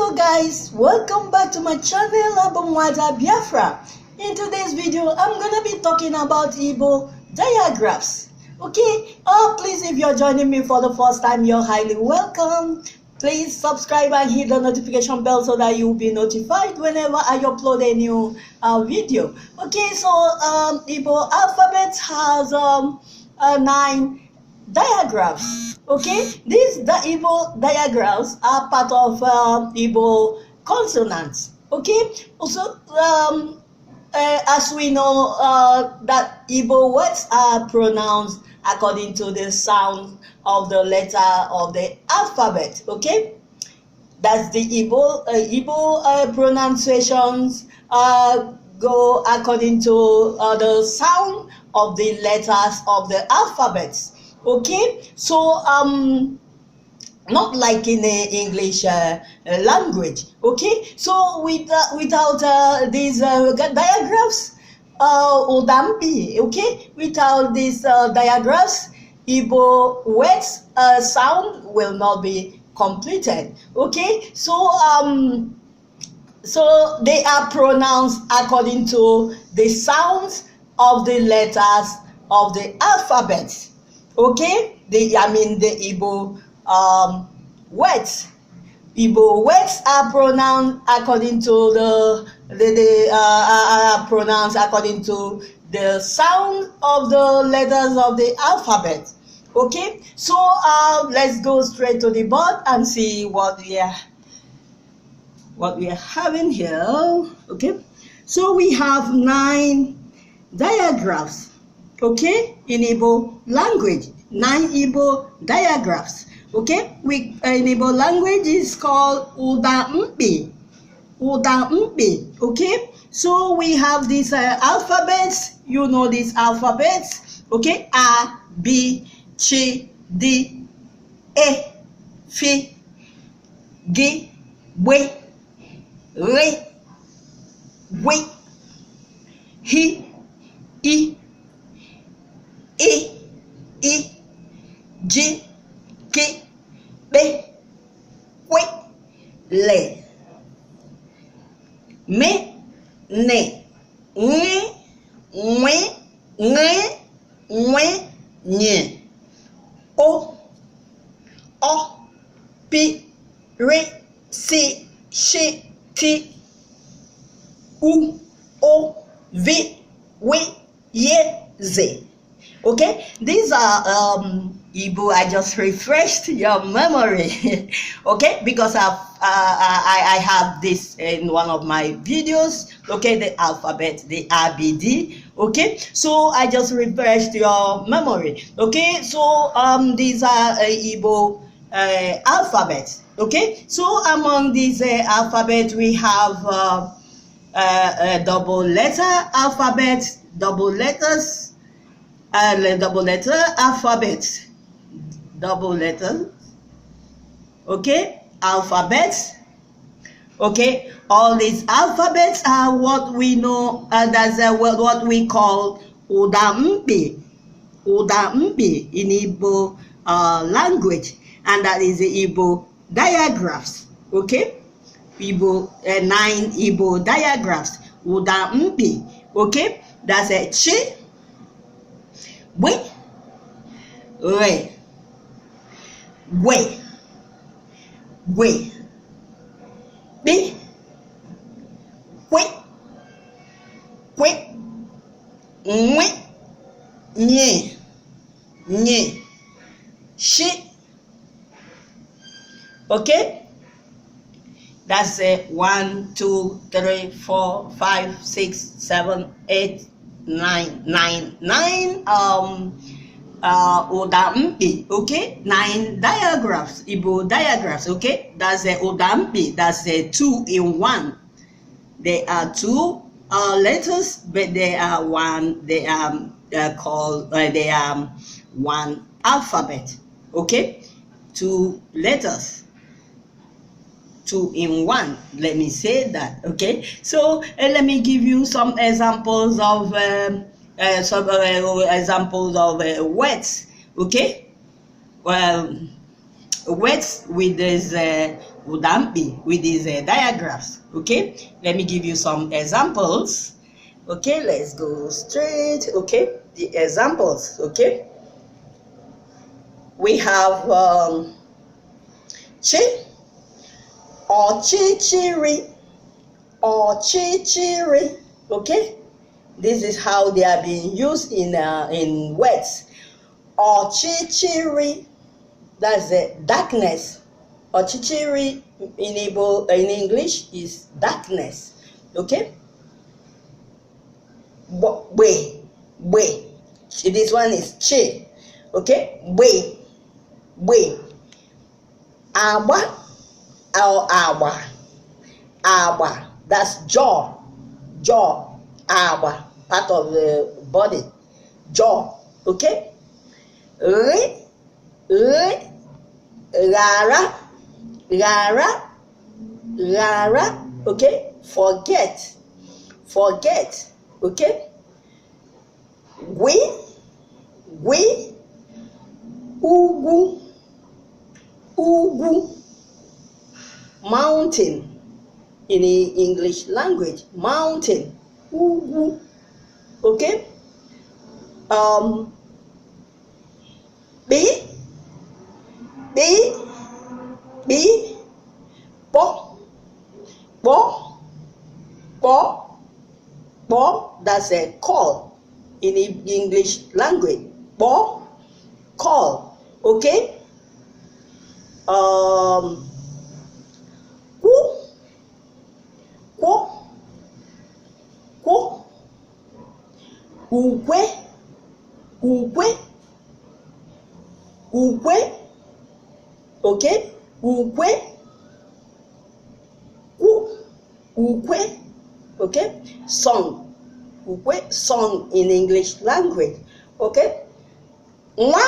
Hello guys, welcome back to my channel Abamwada Biafra. In today's video, I'm gonna be talking about IGBO digraphs. Okay, please, if you're joining me for the first time, you're highly welcome. Please subscribe and hit the notification bell so that you'll be notified whenever I upload a new video. Okay, so IGBO alphabet has 9 digraphs. Okay, the IGBO digraphs are part of IGBO consonants. Okay, also as we know that IGBO words are pronounced according to the sound of the letter of the alphabet. Okay, that's the IGBO pronunciations go according to the sound of the letters of the alphabets. Okay, so not like in the English language. Okay, so without these digraphs, udamkpi. Okay, without these digraphs, IGBO words sound will not be completed. Okay, so so they are pronounced according to the sounds of the letters of the alphabet. Okay, the IGBO words. IGBO words are pronounced according to pronounced according to the sound of the letters of the alphabet. Okay, so let's go straight to the board and see what we are having here. Okay, so we have 9 digraphs. Okay, in IGBO language, 9 IGBO digraphs. Okay, in IGBO language is called udamkpi. Udamkpi. Okay, so we have these alphabets. You know these alphabets. Okay, A, B, C, D, E, F, G, W, R, W, H, I, E, G, K, B, W, L, M, N, N, O, P, R, C, Š, T, U, O, V, W, Y, Z. Okay, these are IGBO. I just refreshed your memory. Okay, because I have this in one of my videos. Okay, the alphabet, the ABD. Okay, so I just refreshed your memory. Okay, so these are IGBO alphabets. Okay, so among these alphabets we have a double letter alphabet, double letters. Double letter alphabet, double letter. Okay, alphabets. Okay, all these alphabets are what we know that's what we call udamkpi. Udamkpi in IGBO language, and that is the IGBO digraphs. Okay, IGBO 9 IGBO digraphs. Udamkpi. Okay, that's a chi. We, re, we, be, quick, nye, she. Okay, that's 1, 2, 3, 4, 5, 6, 7, 8, 9 udamkpi. Okay, 9 digraphs, IGBO digraphs. Okay, that's udamkpi. That's 2 in 1. There are 2 letters, but they are one. They are called. They are one alphabet. Okay, 2 letters. 2 in 1. Let me say that. Okay, so let me give you some examples of words. Okay, well, words with this udamkpi with these diagrams. Okay, let me give you some examples. Okay, let's go straight. Okay, the examples. Okay, we have chi or chichiri or chichiri. Okay, this is how they are being used in words. Or chichiri, that's the darkness. Or chichiri in English is darkness. Okay. Way. This one is chi. Okay. Way. Agba or agba. That's jaw. Agba, part of the body. Jaw. Okay. Rara. Okay. Forget. Okay. Gwi. Ugu. Mountain in the English language. Mountain. Ugu. Okay. Bi. Bo. That's a call in the English language. Bo. Call. Okay. Ugwe. Okay. Ugwe. Okay. Song. Ugwe. Song in English language. Okay. Nwa.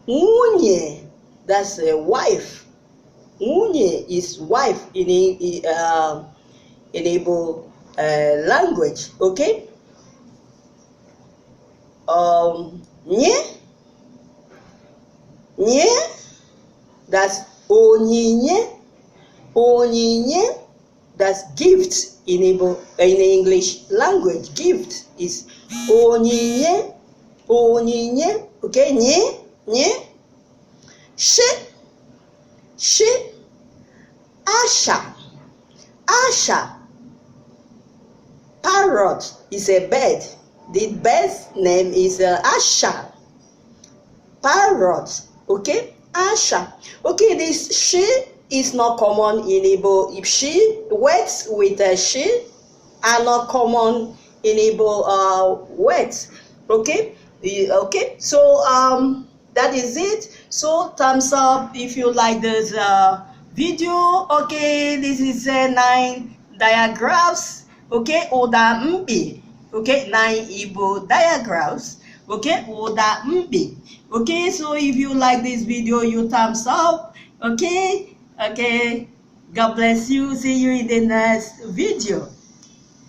Unye. That's a wife. Unye is wife in Igbo language. Okay. Nye. That's onyinye. That's gift in English language. Gift is onyinye. Okay. Nye. She. Asha. Parrot is a bird. The bird's name is Asha. Parrot. Okay. Asha. Okay, this she is not common in Igbo. If she, words with she are not common in Igbo words. Okay. Okay. So that is it. So thumbs up if you like this video. Okay, this is 9 diagrams. Okay, udamkpi. Okay, 9 Igbo diagrams. Okay, udamkpi. Okay, so if you like this video, you thumbs up. Okay. God bless you. See you in the next video.